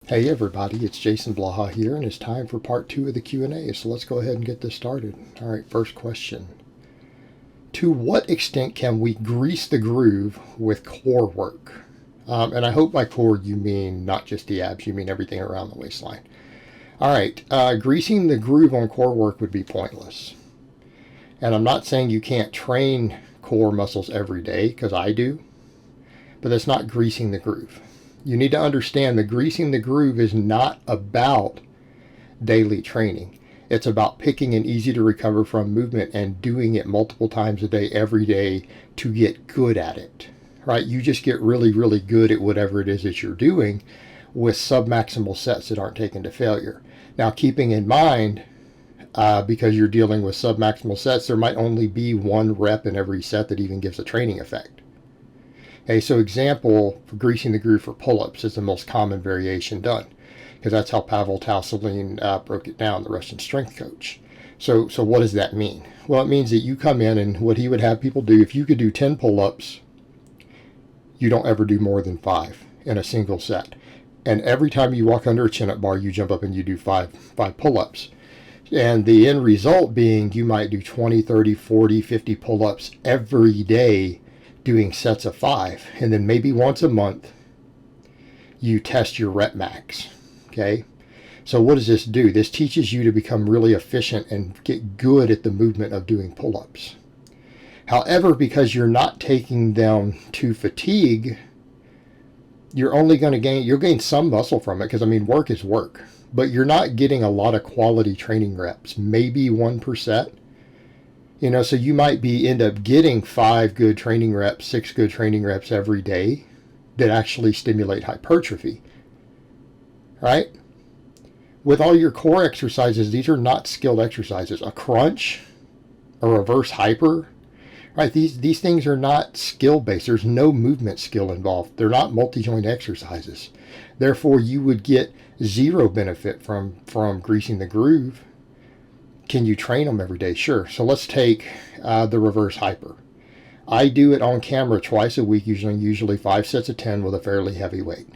Hey everybody, it's Jason Blaha here, and it's time for part 2 of the Q&A, so let's go ahead and get this started. All right, first question. To what extent can we grease the groove with core work? And I hope by core you mean not just the abs, you mean everything around the waistline. All right, greasing the groove on core work would be pointless. And I'm not saying you can't train core muscles every day, because I do, but that's not greasing the groove. You need to understand that greasing the groove is not about daily training. It's about picking an easy to recover from movement and doing it multiple times a day, every day, to get good at it, right? You just get really, really good at whatever it is that you're doing with submaximal sets that aren't taken to failure. Now, keeping in mind, because you're dealing with submaximal sets, there might only be one rep in every set that even gives a training effect. Okay, so example for greasing the groove for pull-ups is the most common variation done, because that's how Pavel Tausolin broke it down, the Russian strength coach. So what does that mean? Well, it means that you come in, and what he would have people do, if you could do 10 pull-ups, you don't ever do more than 5 in a single set. And every time you walk under a chin-up bar, you jump up and you do five pull-ups. And the end result being you might do 20, 30, 40, 50 pull-ups every day, doing sets of 5, and then maybe once a month you test your rep max. Okay, so what does this do? This teaches you to become really efficient and get good at the movement of doing pull-ups. However, because you're not taking them to fatigue, you're only going to you'll gain some muscle from it, because I mean, work is work, but you're not getting a lot of quality training reps, maybe 1%. You know, so you might end up getting 5 good training reps, 6 good training reps every day that actually stimulate hypertrophy, right? With all your core exercises, these are not skilled exercises. A crunch, a reverse hyper, right? These things are not skill-based. There's no movement skill involved. They're not multi-joint exercises. Therefore, you would get zero benefit from greasing the groove. Can you train them every day? Sure. So let's take the reverse hyper. I do it on camera twice a week, usually 5 sets of 10 with a fairly heavy weight.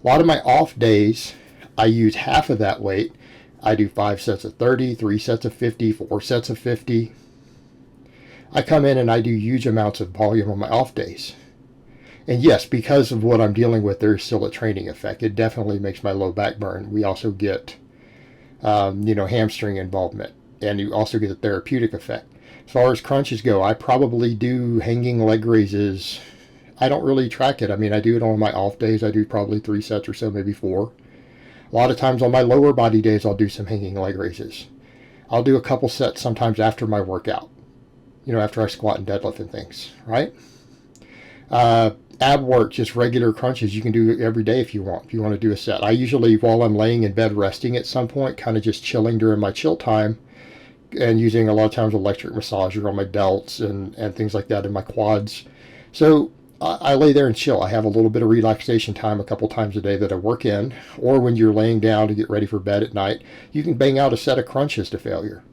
A lot of my off days, I use half of that weight. I do 5 sets of 30, 3 sets of 50, 4 sets of 50. I come in and I do huge amounts of volume on my off days. And yes, because of what I'm dealing with, there's still a training effect. It definitely makes my low back burn. We also get hamstring involvement, and you also get a therapeutic effect. As far as crunches go, I probably do hanging leg raises. I don't really track it. I mean, I do it on my off days. I do probably 3 sets or so, maybe 4. A lot of times on my lower body days, I'll do some hanging leg raises. I'll do a couple sets sometimes after my workout, after I squat and deadlift and things, right? Ab work, just regular crunches, you can do every day if you want to do a set. I usually, while I'm laying in bed resting at some point, kind of just chilling during my chill time, and using a lot of times electric massager on my delts and things like that in my quads. So I lay there and chill. I have a little bit of relaxation time a couple times a day that I work in, or when you're laying down to get ready for bed at night, you can bang out a set of crunches to failure.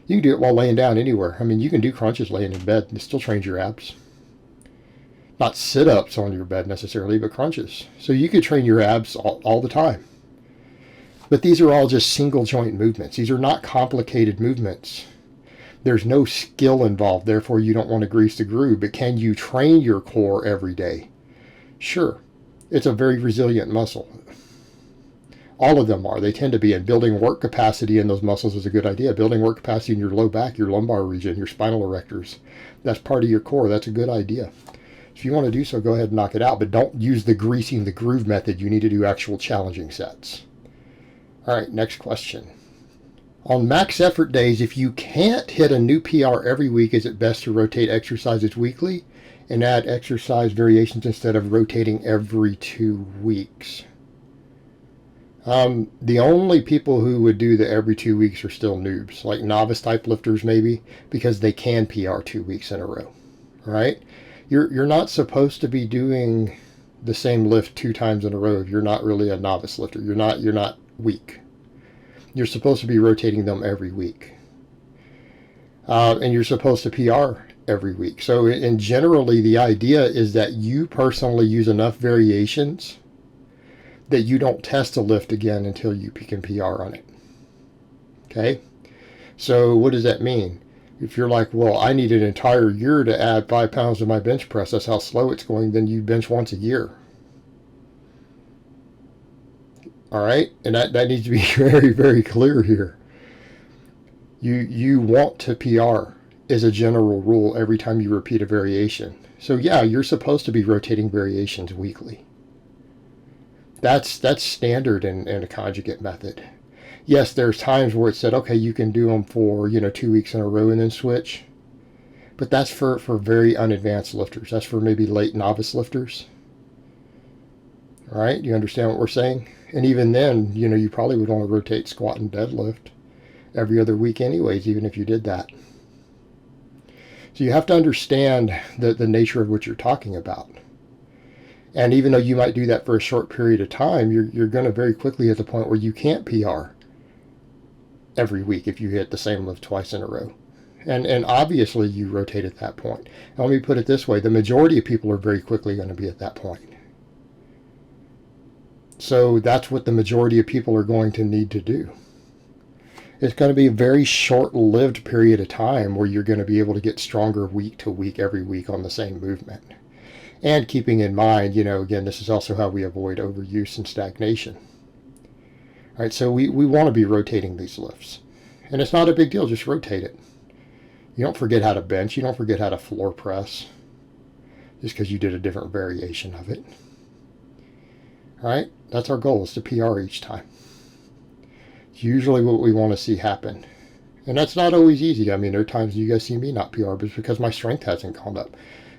You can do it while laying down anywhere. I mean, you can do crunches laying in bed. It still trains your abs. Not sit-ups on your bed necessarily, but crunches. So you could train your abs all the time. But these are all just single joint movements. These are not complicated movements. There's no skill involved, therefore you don't want to grease the groove. But can you train your core every day? Sure. It's a very resilient muscle. All of them are. They tend to be. And building work capacity in those muscles is a good idea. Building work capacity in your low back, your lumbar region, your spinal erectors. That's part of your core. That's a good idea. If you want to do so, go ahead and knock it out, but don't use the greasing the groove method. You need to do actual challenging sets. All right, next question. On max effort days, if you can't hit a new PR every week, is it best to rotate exercises weekly and add exercise variations instead of rotating every 2 weeks? The only people who would do the every 2 weeks are still noobs, like novice type lifters maybe, because they can PR 2 weeks in a row, all right? You're not supposed to be doing the same lift 2 times in a row if you're not really a novice lifter. You're not weak. You're supposed to be rotating them every week. And you're supposed to PR every week. So generally the idea is that you personally use enough variations that you don't test a lift again until you can PR on it. Okay? So what does that mean? If you're like, well, I need an entire year to add 5 pounds to my bench press, that's how slow it's going, then you bench once a year. All right? And that needs to be very, very clear here. You want to PR as a general rule every time you repeat a variation. So yeah, you're supposed to be rotating variations weekly. That's standard in a conjugate method. Yes, there's times where it said, okay, you can do them for 2 weeks in a row and then switch. But that's for very unadvanced lifters. That's for maybe late novice lifters. All right, you understand what we're saying? And even then, you probably would want to rotate squat and deadlift every other week anyways, even if you did that. So you have to understand the nature of what you're talking about. And even though you might do that for a short period of time, you're going to very quickly hit the point where you can't PR every week if you hit the same lift twice in a row. And obviously you rotate at that point. Now, let me put it this way. The majority of people are very quickly going to be at that point. So that's what the majority of people are going to need to do. It's going to be a very short-lived period of time where you're going to be able to get stronger week to week, every week on the same movement. And keeping in mind, again, this is also how we avoid overuse and stagnation. All right, so we want to be rotating these lifts. And it's not a big deal, just rotate it. You don't forget how to bench. You don't forget how to floor press just because you did a different variation of it. All right, that's our goal, is to PR each time. It's usually what we want to see happen. And that's not always easy. I mean, there are times you guys see me not PR, but it's because my strength hasn't gone up.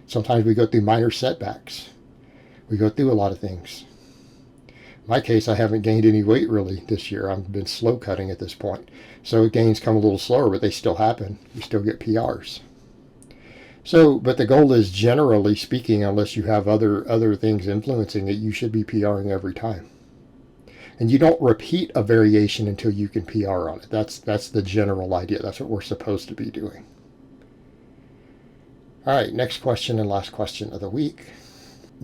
Sometimes we go through minor setbacks. We go through a lot of things. In my case, I haven't gained any weight really this year. I've been slow cutting at this point. So gains come a little slower, but they still happen. We still get PRs. So, but the goal is, generally speaking, unless you have other things influencing it, you should be PRing every time. And you don't repeat a variation until you can PR on it. That's the general idea. That's what we're supposed to be doing. All right, next question and last question of the week.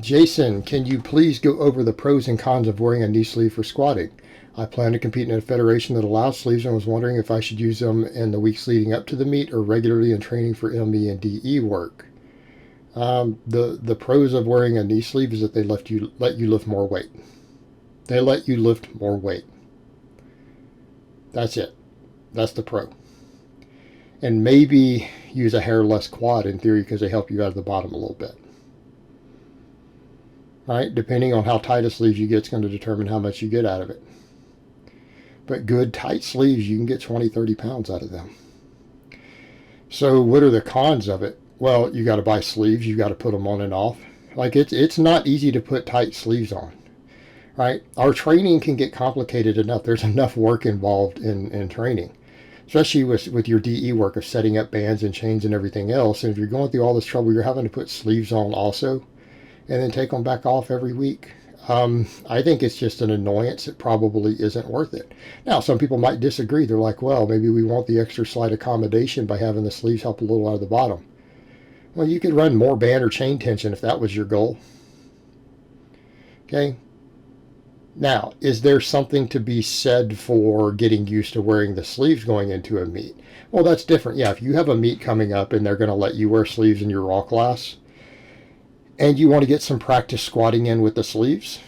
Jason, can you please go over the pros and cons of wearing a knee sleeve for squatting? I plan to compete in a federation that allows sleeves and was wondering if I should use them in the weeks leading up to the meet or regularly in training for ME and DE work. The pros of wearing a knee sleeve is that they let you lift more weight. They let you lift more weight. That's it. That's the pro. And maybe use a hairless quad in theory because they help you out of the bottom a little bit. All right, depending on how tight a sleeve you get, it's going to determine how much you get out of it. But good tight sleeves, you can get 20, 30 pounds out of them. So what are the cons of it? Well, you got to buy sleeves. You got to put them on and off. Like it's not easy to put tight sleeves on. Right? Our training can get complicated enough. There's enough work involved in training, especially with your DE work of setting up bands and chains and everything else. And if you're going through all this trouble, you're having to put sleeves on also and then take them back off every week. I think it's just an annoyance. It probably isn't worth it. Now, some people might disagree. They're like, well, maybe we want the extra slight accommodation by having the sleeves help a little out of the bottom. Well, you could run more band or chain tension if that was your goal. Okay. Now, is there something to be said for getting used to wearing the sleeves going into a meet? Well, that's different. Yeah, if you have a meet coming up and they're going to let you wear sleeves in your raw class, and you want to get some practice squatting in with the sleeves,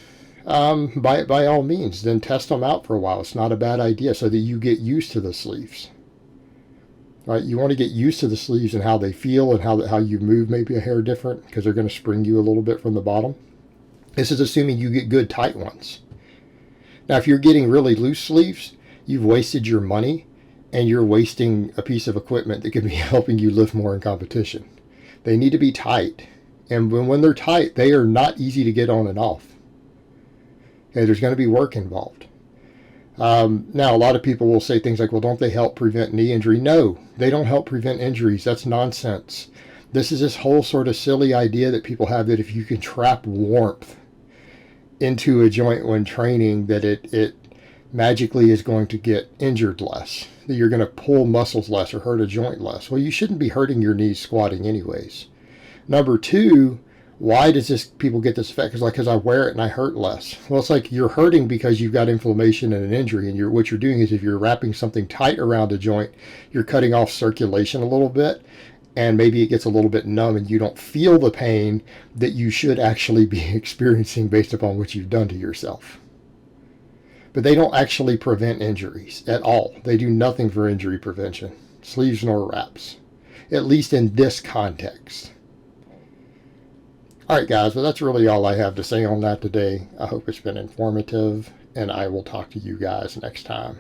by all means, then test them out for a while. It's not a bad idea so that you get used to the sleeves. Right? You want to get used to the sleeves and how they feel and how you move maybe a hair different because they're going to spring you a little bit from the bottom. This is assuming you get good tight ones. Now, if you're getting really loose sleeves, you've wasted your money and you're wasting a piece of equipment that could be helping you lift more in competition. They need to be tight. And when they're tight, they are not easy to get on and off. Okay, there's going to be work involved. Now, a lot of people will say things like, well, don't they help prevent knee injury? No, they don't help prevent injuries. That's nonsense. This is this whole sort of silly idea that people have that if you can trap warmth into a joint when training, that it magically is going to get injured less, that you're going to pull muscles less or hurt a joint less. Well, you shouldn't be hurting your knees squatting anyways. Number two, Why does this people get this effect? Because I wear it and I hurt less. Well, it's like you're hurting because you've got inflammation and an injury, and what you're doing is if you're wrapping something tight around a joint, you're cutting off circulation a little bit, and maybe it gets a little bit numb, and you don't feel the pain that you should actually be experiencing based upon what you've done to yourself. But they don't actually prevent injuries at all. They do nothing for injury prevention, sleeves nor wraps, at least in this context. All right, guys, well, that's really all I have to say on that today. I hope it's been informative, and I will talk to you guys next time.